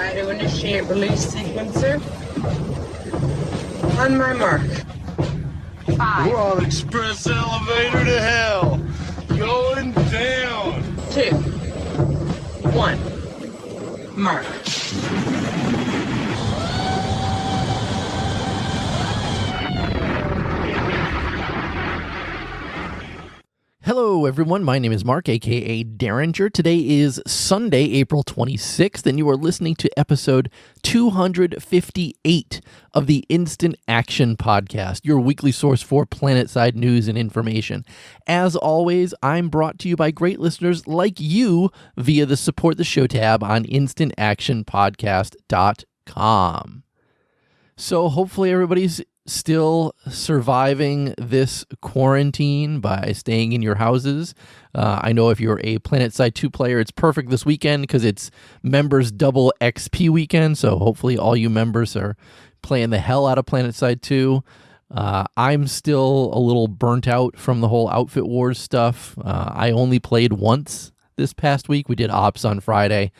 Try to initiate release sequencer. On my mark. 5. We're on express elevator to hell. Going down. 2. 1. Mark. Hello, everyone. My name is Mark, a.k.a. Derringer. Today is Sunday, April 26th, and you are listening to episode 258 of the Instant Action Podcast, your weekly source for PlanetSide news and information. As always, I'm brought to you by great listeners like you via the Support the Show tab on instantactionpodcast.com. So hopefully everybody's still surviving this quarantine by staying in your houses. I know if you're a PlanetSide 2 player, it's perfect this weekend because it's members double XP weekend. So hopefully all you members are playing the hell out of PlanetSide 2. I'm still a little burnt out from the whole Outfit Wars stuff. I only played once this past week. We did Ops on Friday,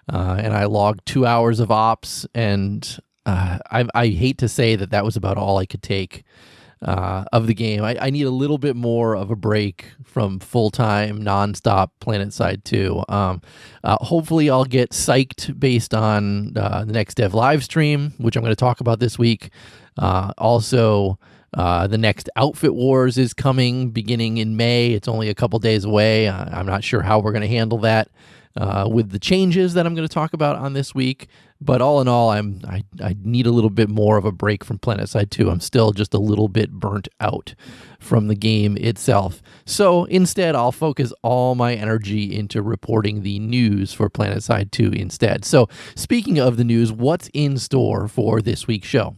and I logged 2 hours of Ops, and I hate to say that was about all I could take of the game. I need a little bit more of a break from full-time, nonstop PlanetSide 2. Hopefully I'll get psyched based on the next dev live stream, which I'm going to talk about this week. Also, the next Outfit Wars is coming beginning in May. It's only a couple days away. I'm not sure how we're going to handle that with the changes that I'm going to talk about on this week. But all in all, I need a little bit more of a break from PlanetSide 2. I'm still just a little bit burnt out from the game itself. So instead, I'll focus all my energy into reporting the news for PlanetSide 2 instead. So speaking of the news, what's in store for this week's show?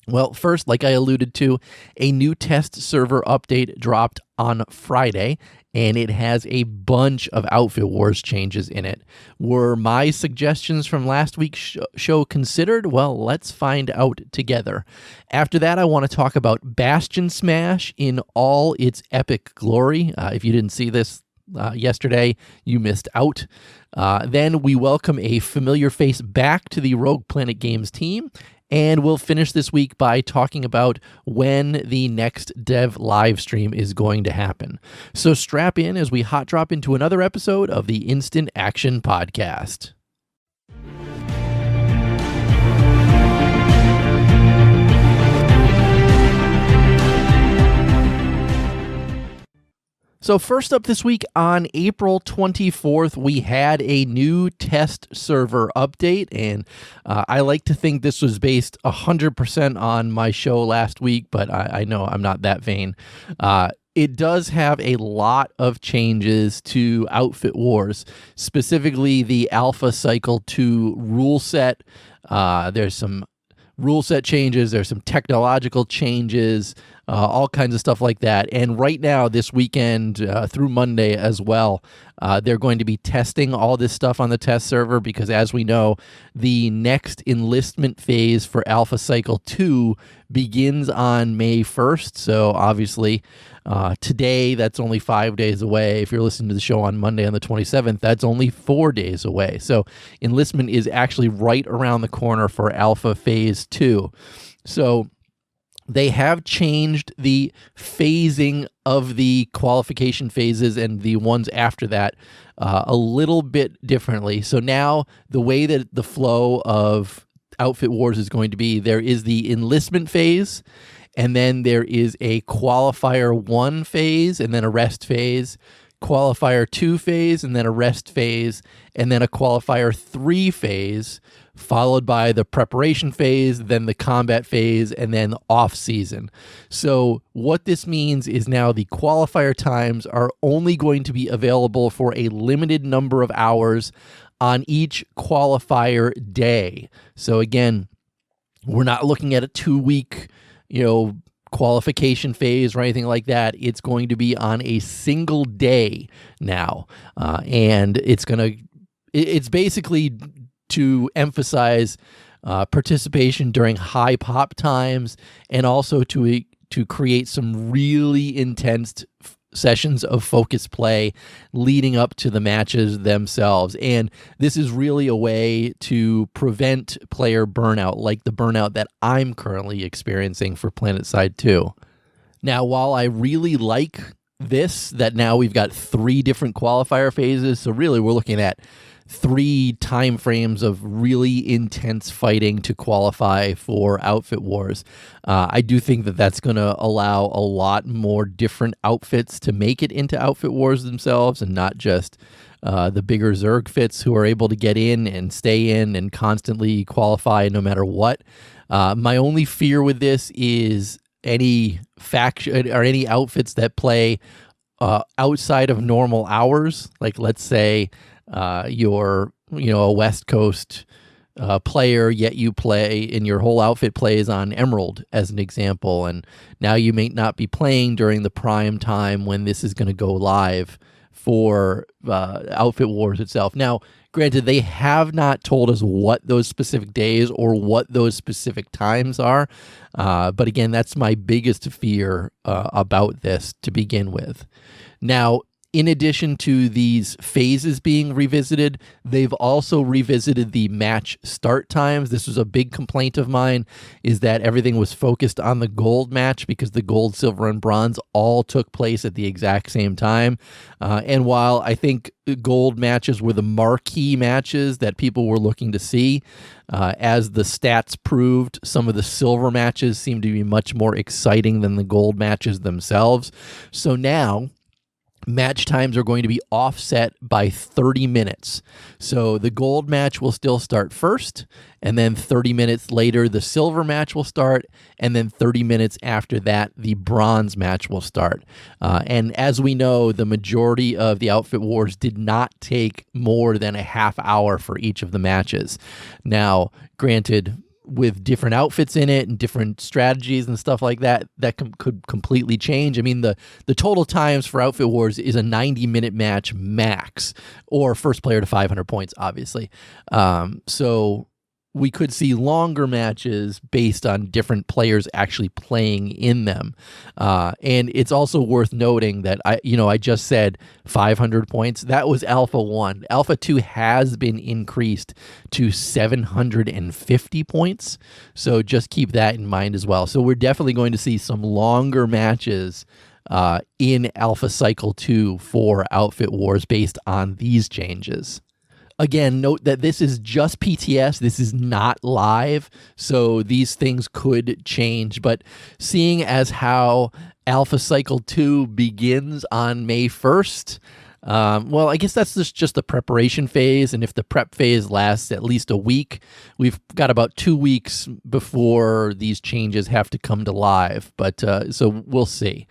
Well, first, like I alluded to, a new test server update dropped on Friday, and it has a bunch of Outfit Wars changes in it. Were my suggestions from last week's show considered? Well, let's find out together. After that, I want to talk about Bastion Smash in all its epic glory. If you didn't see this yesterday, you missed out. Then we welcome a familiar face back to the Rogue Planet Games team. And we'll finish this week by talking about when the next dev live stream is going to happen. So strap in as we hot drop into another episode of the Instant Action Podcast. So first up this week, on April 24th, we had a new test server update, and I like to think this was based 100% on my show last week, but I know I'm not that vain. It does have a lot of changes to Outfit Wars, specifically the Alpha Cycle 2 rule set. There's some rule set changes, there's some technological changes, all kinds of stuff like that. And right now, this weekend through Monday as well, they're going to be testing all this stuff on the test server because, as we know, the next enlistment phase for Alpha Cycle 2 begins on May 1st. So obviously, today, that's only 5 days away. If you're listening to the show on Monday on the 27th, that's only 4 days away. So enlistment is actually right around the corner for Alpha Phase 2. So they have changed the phasing of the qualification phases and the ones after that a little bit differently. So now the way that the flow of Outfit Wars is going to be, there is the enlistment phase, and then there is a qualifier 1 phase, and then a rest phase, qualifier 2 phase, and then a rest phase, and then a qualifier 3 phase, followed by the preparation phase, then the combat phase, and then the off season. So what this means is now the qualifier times are only going to be available for a limited number of hours on each qualifier day. So again, we're not looking at a 2-week, qualification phase or anything like that. It's going to be on a single day now. And it's basically to emphasize participation during high pop times, and also to create some really intense sessions of focus play leading up to the matches themselves. And this is really a way to prevent player burnout, like the burnout that I'm currently experiencing for PlanetSide 2. Now, while I really like this, that now we've got 3 different qualifier phases, so really we're looking at 3 time frames of really intense fighting to qualify for Outfit Wars. I do think that that's going to allow a lot more different outfits to make it into Outfit Wars themselves, and not just the bigger Zerg fits who are able to get in and stay in and constantly qualify no matter what. My only fear with this is any faction or any outfits that play outside of normal hours. Like, let's say you're a West Coast player, yet you play and your whole outfit plays on Emerald as an example, and now you may not be playing during the prime time when this is going to go live for Outfit Wars itself. Now, granted, they have not told us what those specific days or what those specific times are, but again, that's my biggest fear about this to begin with. Now, in addition to these phases being revisited, they've also revisited the match start times. This was a big complaint of mine, is that everything was focused on the gold match because the gold, silver, and bronze all took place at the exact same time. And while I think gold matches were the marquee matches that people were looking to see, as the stats proved, some of the silver matches seem to be much more exciting than the gold matches themselves. So now, match times are going to be offset by 30 minutes. So the gold match will still start first, and then 30 minutes later, the silver match will start, and then 30 minutes after that, the bronze match will start. And as we know, the majority of the Outfit Wars did not take more than a half hour for each of the matches. Now, granted, with different outfits in it and different strategies and stuff like that, that could completely change. I mean, the total times for Outfit Wars is a 90-minute match max, or first player to 500 points, obviously. So we could see longer matches based on different players actually playing in them. And it's also worth noting that I just said 500 points. That was Alpha 1. Alpha 2 has been increased to 750 points. So just keep that in mind as well. So we're definitely going to see some longer matches in Alpha Cycle 2 for Outfit Wars based on these changes. Again, note that this is just PTS. This is not live, so these things could change. But seeing as how Alpha Cycle 2 begins on May 1st, well, I guess that's just the preparation phase. And if the prep phase lasts at least a week, we've got about 2 weeks before these changes have to come to live. But so we'll see.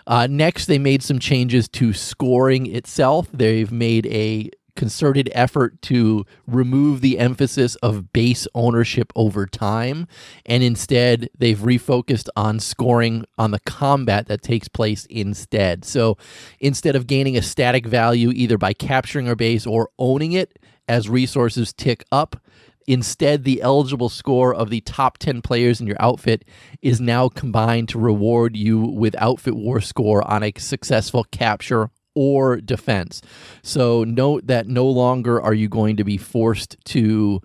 Next, they made some changes to scoring itself. They've made a concerted effort to remove the emphasis of base ownership over time, and instead they've refocused on scoring on the combat that takes place instead. So instead of gaining a static value either by capturing a base or owning it as resources tick up, instead the eligible score of the top 10 players in your outfit is now combined to reward you with Outfit War score on a successful capture or defense. So note that no longer are you going to be forced to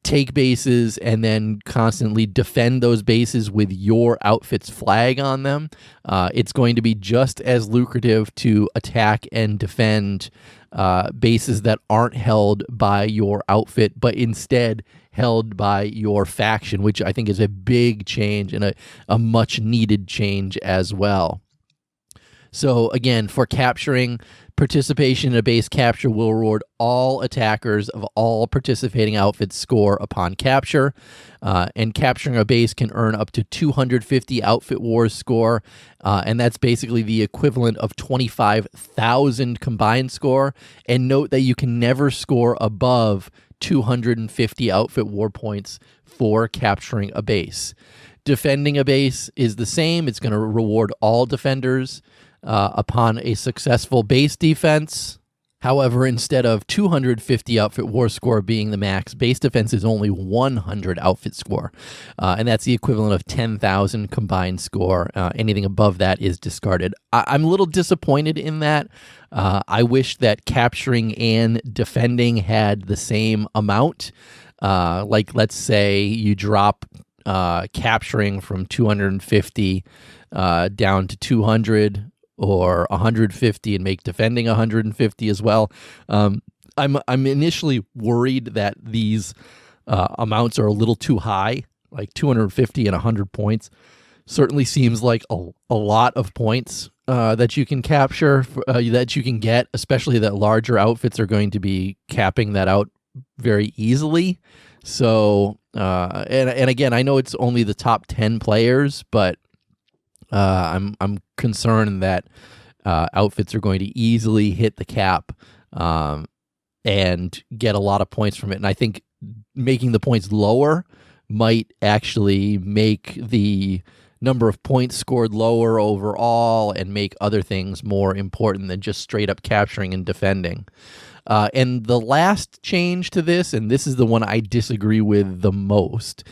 take bases and then constantly defend those bases with your outfit's flag on them. It's going to be just as lucrative to attack and defend bases that aren't held by your outfit, but instead held by your faction, which I think is a big change and a much needed change as well. So again, for capturing, participation in a base capture will reward all attackers of all participating outfits score upon capture. And capturing a base can earn up to 250 Outfit Wars score. And that's basically the equivalent of 25,000 combined score. And note that you can never score above 250 Outfit War points for capturing a base. Defending a base is the same. It's going to reward all defenders upon a successful base defense. However, instead of 250 outfit war score being the max, base defense is only 100 outfit score. And that's the equivalent of 10,000 combined score. Anything above that is discarded. I'm a little disappointed in that. I wish that capturing and defending had the same amount. Like, let's say you drop capturing from 250 down to 200, or 150 and make defending 150 as well. I'm initially worried that these amounts are a little too high, like 250 and 100 points. Certainly seems like a lot of points that you can capture, that you can get, especially that larger outfits are going to be capping that out very easily. So, and again, I know it's only the top 10 players, but I'm concerned that outfits are going to easily hit the cap and get a lot of points from it. And I think making the points lower might actually make the number of points scored lower overall and make other things more important than just straight up capturing and defending. And the last change to this, and this is the one I disagree with the most,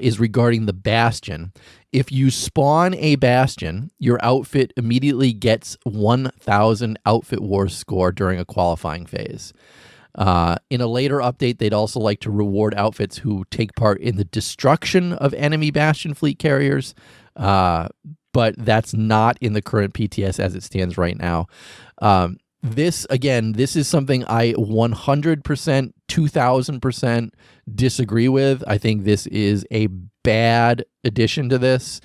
is regarding the Bastion. If you spawn a Bastion, your outfit immediately gets 1,000 outfit war score during a qualifying phase. In a later update, they'd also like to reward outfits who take part in the destruction of enemy Bastion fleet carriers, but that's not in the current PTS as it stands right now. This is something I 100%, 2,000% disagree with. I think this is a bad addition to this.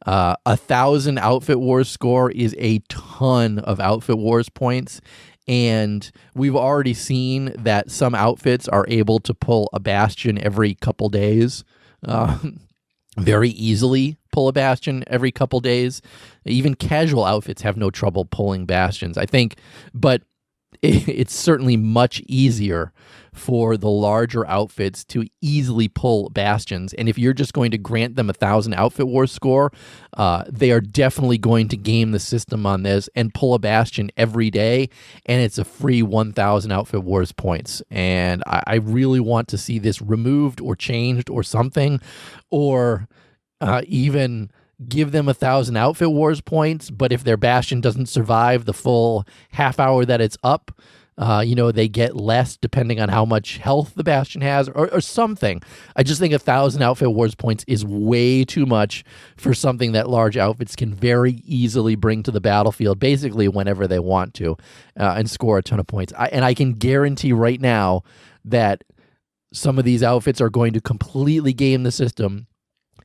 1,000 outfit wars score is a ton of outfit wars points. And we've already seen that some outfits are able to pull a Bastion every couple days. Very easily pull a Bastion every couple days. Even casual outfits have no trouble pulling Bastions, I think. But it's certainly much easier for the larger outfits to easily pull Bastions. And if you're just going to grant them 1,000 outfit war score, they are definitely going to game the system on this and pull a Bastion every day. And it's a free 1,000 outfit wars points. And I really want to see this removed or changed or something, or even give them 1,000 outfit wars points, but if their Bastion doesn't survive the full half hour that it's up, they get less depending on how much health the Bastion has, or something. I just think 1,000 outfit wars points is way too much for something that large outfits can very easily bring to the battlefield, basically whenever they want to, and score a ton of points. I can guarantee right now that some of these outfits are going to completely game the system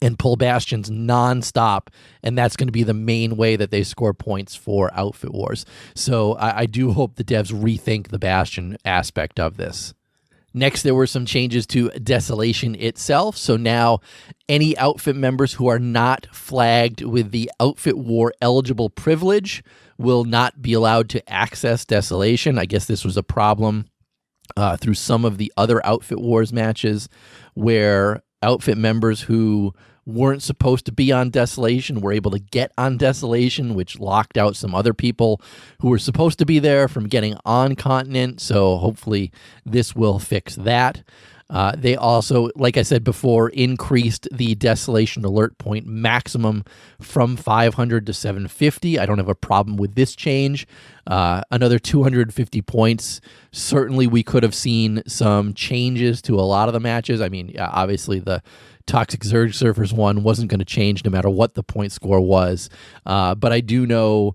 and pull Bastions nonstop, and that's going to be the main way that they score points for outfit wars. So I do hope the devs rethink the Bastion aspect of this. Next, there were some changes to Desolation itself. So now any outfit members who are not flagged with the outfit war eligible privilege will not be allowed to access Desolation. I guess this was a problem through some of the other outfit wars matches where outfit members who weren't supposed to be on Desolation were able to get on Desolation, which locked out some other people who were supposed to be there from getting on Continent. So hopefully this will fix that. They also, like I said before, increased the Desolation alert point maximum from 500 to 750. I don't have a problem with this change. Another 250 points. Certainly we could have seen some changes to a lot of the matches. I mean, obviously the Toxic Zerg Surfers one wasn't going to change no matter what the point score was. But I do know,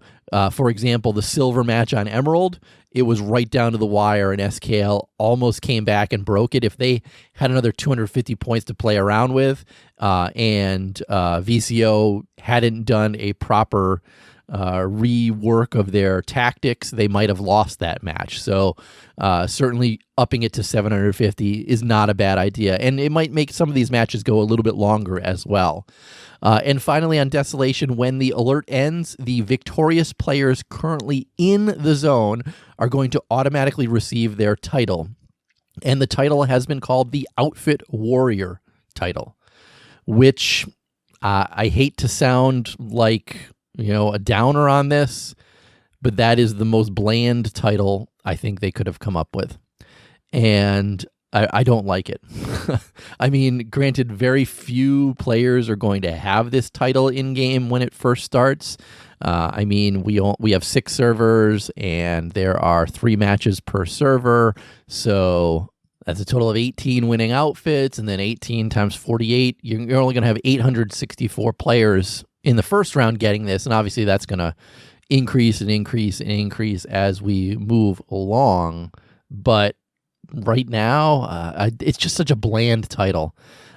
for example, the silver match on Emerald, it was right down to the wire, and SKL almost came back and broke it. If they had another 250 points to play around with, and VCO hadn't done a proper rework of their tactics, they might have lost that match. So certainly upping it to 750 is not a bad idea, and it might make some of these matches go a little bit longer as well. And finally, on Desolation, when the alert ends, the victorious players currently in the zone are going to automatically receive their title. And the title has been called the Outfit Warrior title, which I hate to sound like, a downer on this, but that is the most bland title I think they could have come up with. And I don't like it. I mean, granted, very few players are going to have this title in game when it first starts. I mean, we have 6 servers, and there are 3 matches per server, so that's a total of 18 winning outfits, and then 18 times 48. You're only going to have 864 players in the first round getting this, and obviously that's going to increase and increase and increase as we move along. But right now, it's just such a bland title.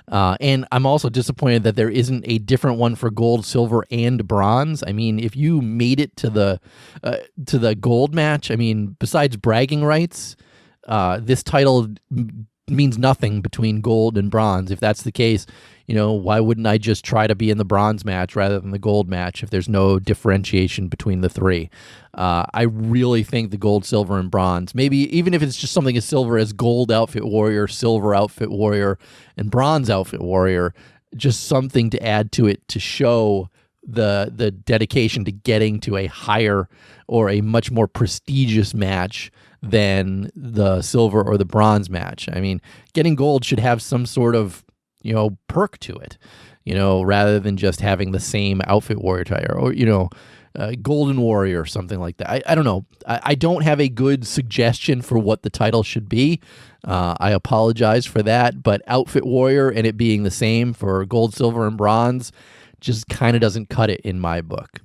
And I'm also disappointed that there isn't a different one for gold, silver, and bronze. I mean, if you made it to the gold match, I mean, besides bragging rights, this title means nothing between gold and bronze. If that's the case, why wouldn't I just try to be in the bronze match rather than the gold match if there's no differentiation between the 3? I really think the gold, silver, and bronze, maybe even if it's just something as silver as gold outfit warrior, silver outfit warrior, and bronze outfit warrior, just something to add to it to show the dedication to getting to a higher or a much more prestigious match than the silver or the bronze match. I mean, getting gold should have some sort of perk to it, rather than just having the same outfit warrior tire or, golden warrior or something like that. I don't know. I don't have a good suggestion for what the title should be. I apologize for that, but outfit warrior and it being the same for gold, silver, and bronze just kind of doesn't cut it in my book.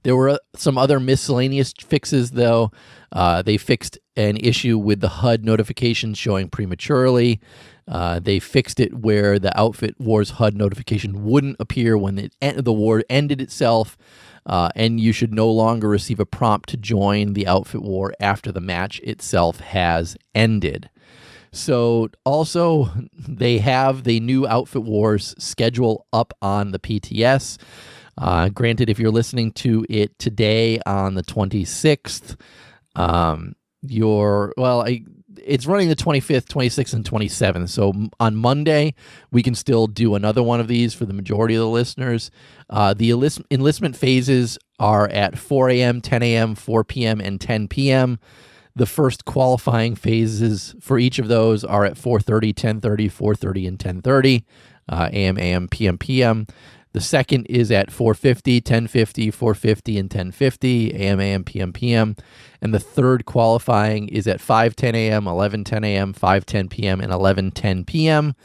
There were some other miscellaneous fixes, though. They fixed an issue with the HUD notifications showing prematurely. They fixed it where the Outfit Wars HUD notification wouldn't appear when the war ended itself, and you should no longer receive a prompt to join the Outfit War after the match itself has ended. So also, they have the new Outfit Wars schedule up on the PTS. Granted, if you're listening to it today on the 26th, it's running the 25th, 26th, and 27th. So on Monday, we can still do another one of these for the majority of the listeners. The enlistment phases are at 4 a.m., 10 a.m., 4 p.m., and 10 p.m. The first qualifying phases for each of those are at 4:30, 10:30, 4:30, and 10:30, a.m., a.m., p.m., p.m. The second is at 4:50, 10:50, 4:50, and 10:50, a.m., a.m., p.m., p.m. And the third qualifying is at 5:10 a.m., 11:10 a.m., 5:10 p.m., and 11:10 p.m.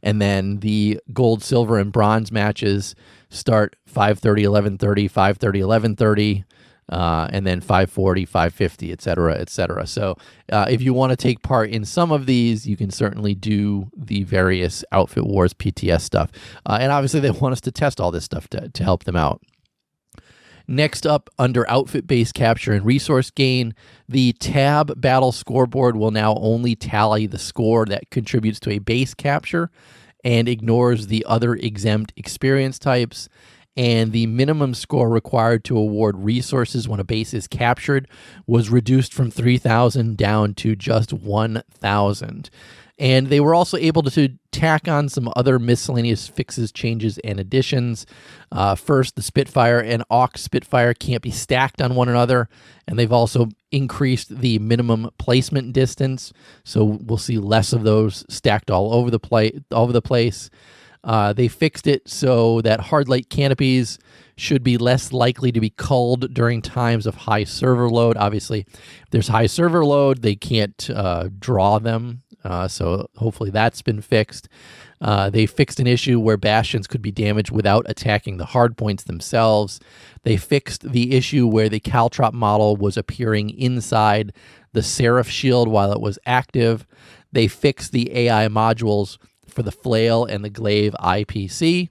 And then the gold, silver, and bronze matches start 5:30, 11:30, 5:30, 11:30, and then 5:40, 5:50, et cetera, et cetera. So if you want to take part in some of these, you can certainly do the various Outfit Wars PTS stuff. And obviously they want us to test all this stuff to help them out. Next up, under outfit base capture and resource gain, the tab battle scoreboard will now only tally the score that contributes to a base capture and ignores the other exempt experience types. And the minimum score required to award resources when a base is captured was reduced from 3,000 down to just 1,000. And they were also able to tack on some other miscellaneous fixes, changes, and additions. First, the Spitfire and Aux Spitfire can't be stacked on one another, and they've also increased the minimum placement distance, so we'll see less of those stacked all over the place. They fixed it so that hard light canopies should be less likely to be culled during times of high server load. Obviously, if there's high server load, they can't draw them. So hopefully that's been fixed. They fixed an issue where Bastions could be damaged without attacking the hard points themselves. They fixed the issue where the Caltrop model was appearing inside the Seraph shield while it was active. They fixed the AI modules for the Flail and the Glaive IPC.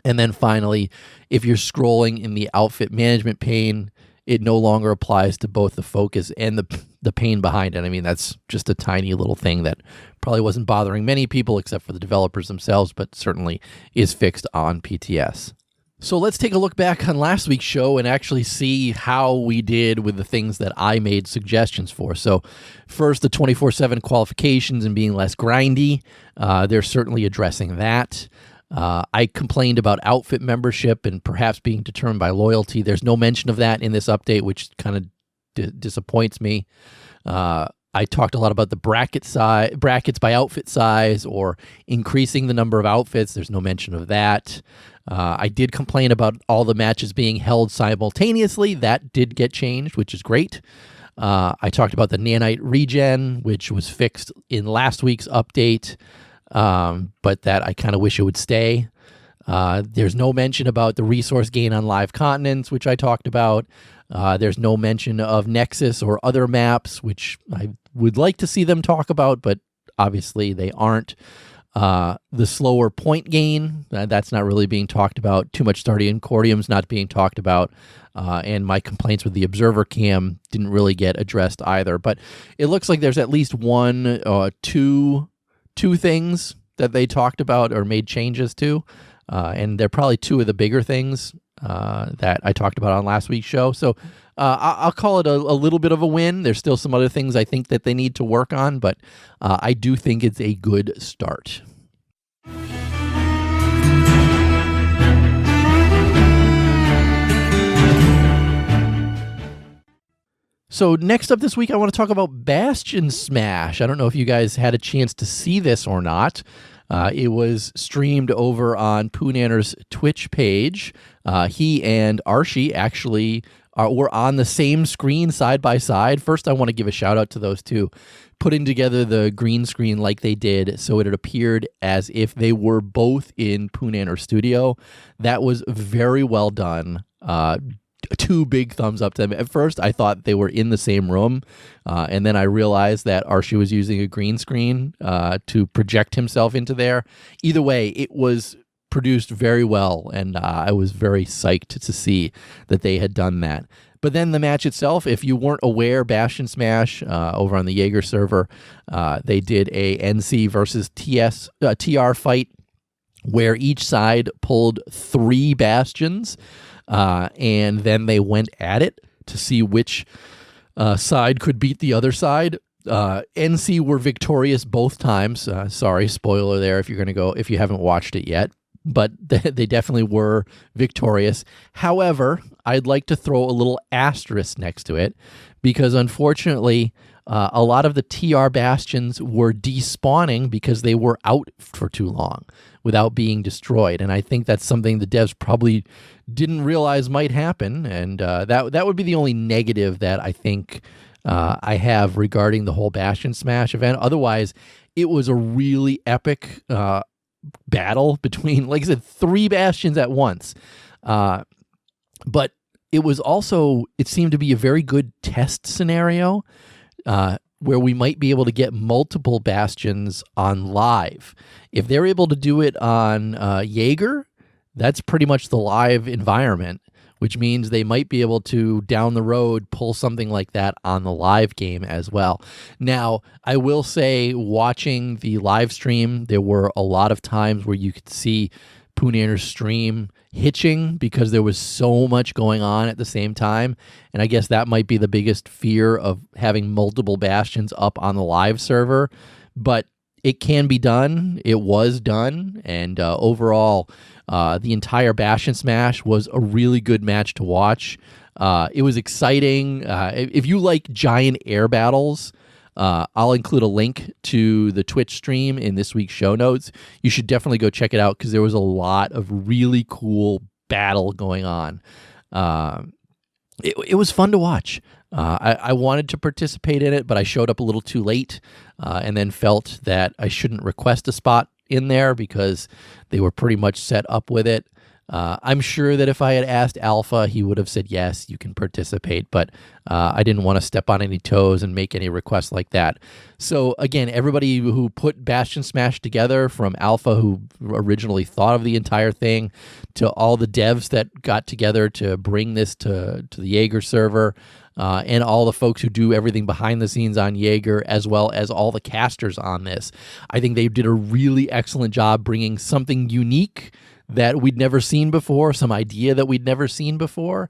And then finally, if you're scrolling in the outfit management pane, it no longer applies to both the focus and the pane behind it. I mean, that's just a tiny little thing that probably wasn't bothering many people except for the developers themselves, but certainly is fixed on PTS. So let's take a look back on last week's show and actually see how we did with the things that I made suggestions for. So first, the 24/7 qualifications and being less grindy. They're certainly addressing that. I complained about outfit membership and perhaps being determined by loyalty. There's no mention of that in this update, which kind of disappoints me. I talked a lot about the brackets by outfit size or increasing the number of outfits. There's no mention of that. I did complain about all the matches being held simultaneously. That did get changed, which is great. I talked about the nanite regen, which was fixed in last week's update, but that I kind of wish it would stay. There's no mention about the resource gain on live continents, which I talked about. There's no mention of Nexus or other maps, which I would like to see them talk about, but obviously they aren't. The slower point gain, that's not really being talked about. Too much Stardian Cordium's not being talked about. And my complaints with the observer cam didn't really get addressed either. But it looks like there's at least two things that they talked about or made changes to. And they're probably two of the bigger things that I talked about on last week's show. So I'll call it a little bit of a win. There's still some other things I think that they need to work on, but I do think it's a good start. So next up this week, I want to talk about Bastion Smash. I don't know if you guys had a chance to see this or not. It was streamed over on Poonanner's Twitch page. He and Archie actually were on the same screen side by side. First, I want to give a shout out to those two, putting together the green screen like they did so it appeared as if they were both in Poonanner's studio. That was very well done. Two big thumbs up to them. At first, I thought they were in the same room, and then I realized that Archie was using a green screen to project himself into there. Either way, it was produced very well, and I was very psyched to see that they had done that. But then the match itself, if you weren't aware, Bastion Smash over on the Jaeger server, they did a NC versus TR fight where each side pulled 3 Bastions. And then they went at it to see which side could beat the other side. NC were victorious both times. Sorry, spoiler there if you haven't watched it yet. But they definitely were victorious. However, I'd like to throw a little asterisk next to it because unfortunately, a lot of the TR Bastions were despawning because they were out for too long without being destroyed. And I think that's something the devs probably didn't realize might happen. And that would be the only negative that I think I have regarding the whole Bastion Smash event. Otherwise, it was a really epic battle between, like I said, 3 Bastions at once. But it seemed to be a very good test scenario where we might be able to get multiple Bastions on live. If they're able to do it on Jaeger, that's pretty much the live environment, which means they might be able to, down the road, pull something like that on the live game as well. Now, I will say, watching the live stream, there were a lot of times where you could see Poonanner's stream hitching because there was so much going on at the same time. And I guess that might be the biggest fear of having multiple Bastions up on the live server. But it can be done. It was done. And overall, the entire Bastion Smash was a really good match to watch. It was exciting. If you like giant air battles, I'll include a link to the Twitch stream in this week's show notes. You should definitely go check it out because there was a lot of really cool battle going on. It was fun to watch. I wanted to participate in it, but I showed up a little too late and then felt that I shouldn't request a spot in there because they were pretty much set up with it. I'm sure that if I had asked Alpha, he would have said, yes, you can participate, but I didn't want to step on any toes and make any requests like that. So again, everybody who put Bastion Smash together, from Alpha, who originally thought of the entire thing, to all the devs that got together to bring this to the Jaeger server, and all the folks who do everything behind the scenes on Jaeger, as well as all the casters on this. I think they did a really excellent job bringing something unique that we'd never seen before, some idea that we'd never seen before,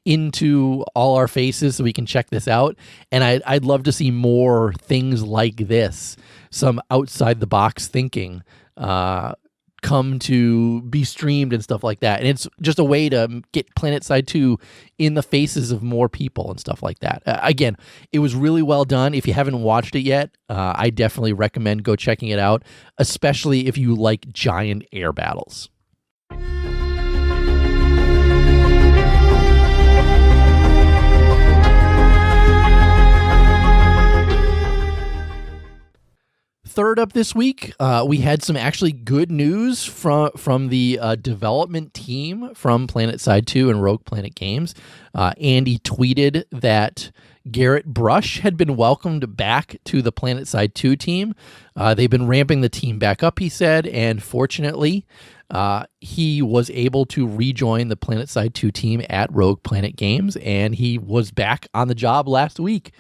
into all our faces so we can check this out. And I'd love to see more things like this, some outside the box thinking, come to be streamed and stuff like that. And it's just a way to get PlanetSide 2 in the faces of more people and stuff like that. Again, it was really well done. If you haven't watched it yet, I definitely recommend go checking it out, especially if you like giant air battles. Third up this week, we had some actually good news from the development team from PlanetSide 2 and Rogue Planet Games. Andy tweeted that Garrett Brush had been welcomed back to the PlanetSide 2 team. They've been ramping the team back up, he said, and fortunately, he was able to rejoin the PlanetSide 2 team at Rogue Planet Games, and he was back on the job last week.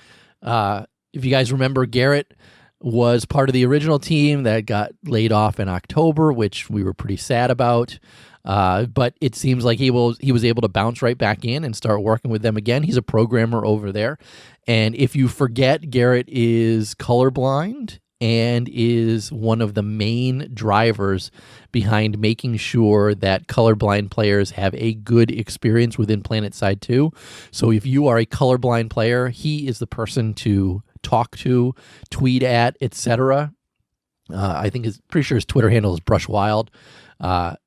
If you guys remember, Garrett was part of the original team that got laid off in October, which we were pretty sad about. But it seems like he was able to bounce right back in and start working with them again. He's a programmer over there. And if you forget, Garrett is colorblind and is one of the main drivers behind making sure that colorblind players have a good experience within PlanetSide 2. So if you are a colorblind player, he is the person to talk to, tweet at, etc. I think pretty sure his Twitter handle is Brushwild. I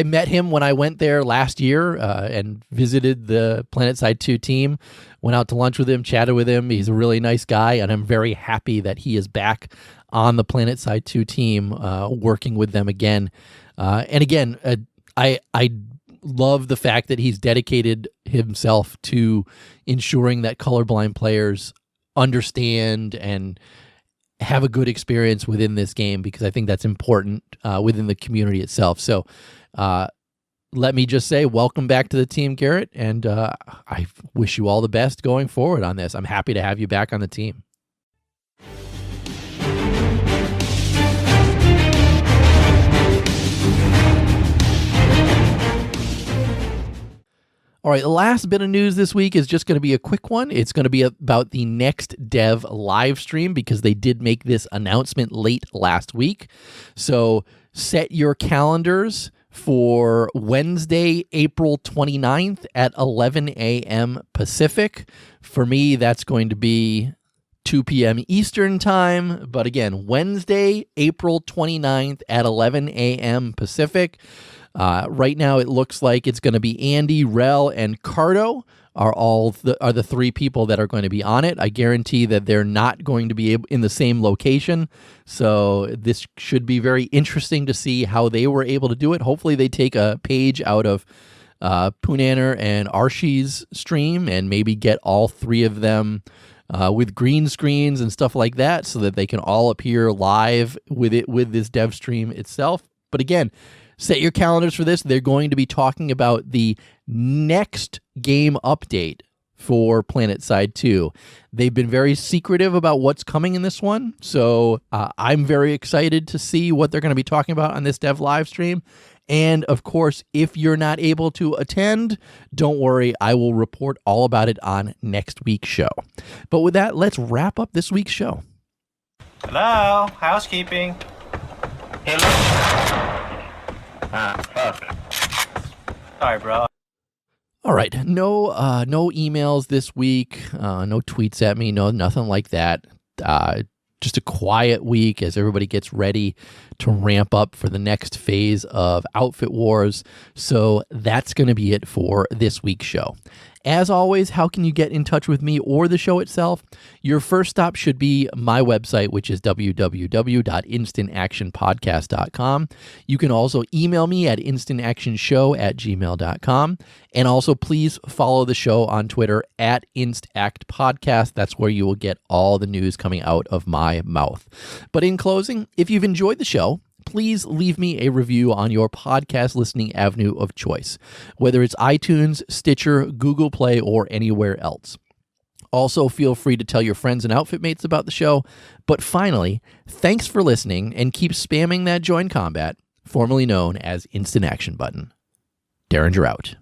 met him when I went there last year and visited the PlanetSide 2 team. Went out to lunch with him, chatted with him. He's a really nice guy, and I'm very happy that he is back on the PlanetSide 2 team, working with them again. And again, I love the fact that he's dedicated himself to ensuring that colorblind players understand and have a good experience within this game, because I think that's important within the community itself. So let me just say, welcome back to the team, Garrett, and I wish you all the best going forward on this. I'm happy to have you back on the team. All right, the last bit of news this week is just going to be a quick one. It's going to be about the next dev live stream, because they did make this announcement late last week. So set your calendars for Wednesday, April 29th at 11 a.m. Pacific. For me, that's going to be 2 p.m. Eastern time. But again, Wednesday, April 29th at 11 a.m. Pacific. Right now, it looks like it's going to be Andy, Rel, and Cardo are the three people that are going to be on it. I guarantee that they're not going to be in the same location, so this should be very interesting to see how they were able to do it. Hopefully, they take a page out of Poonaner and Arshi's stream and maybe get all three of them with green screens and stuff like that, so that they can all appear live with this dev stream itself. But again, set your calendars for this. They're going to be talking about the next game update for PlanetSide 2. They've been very secretive about what's coming in this one, so I'm very excited to see what they're going to be talking about on this dev live stream. And of course, if you're not able to attend, don't worry, I will report all about it on next week's show. But with that, let's wrap up this week's show. Hello, housekeeping. Hello. Perfect. Sorry, bro. All right, no emails this week, no tweets at me, nothing like that. Just a quiet week as everybody gets ready to ramp up for the next phase of Outfit Wars. So that's going to be it for this week's show. As always, how can you get in touch with me or the show itself? Your first stop should be my website, which is www.instantactionpodcast.com. You can also email me at instantactionshow@gmail.com. And also, please follow the show on Twitter at instactpodcast. That's where you will get all the news coming out of my mouth. But in closing, if you've enjoyed the show, please leave me a review on your podcast listening avenue of choice, whether it's iTunes, Stitcher, Google Play, or anywhere else. Also, feel free to tell your friends and outfit mates about the show. But finally, thanks for listening, and keep spamming that join combat, formerly known as Instant Action button. Derringer out.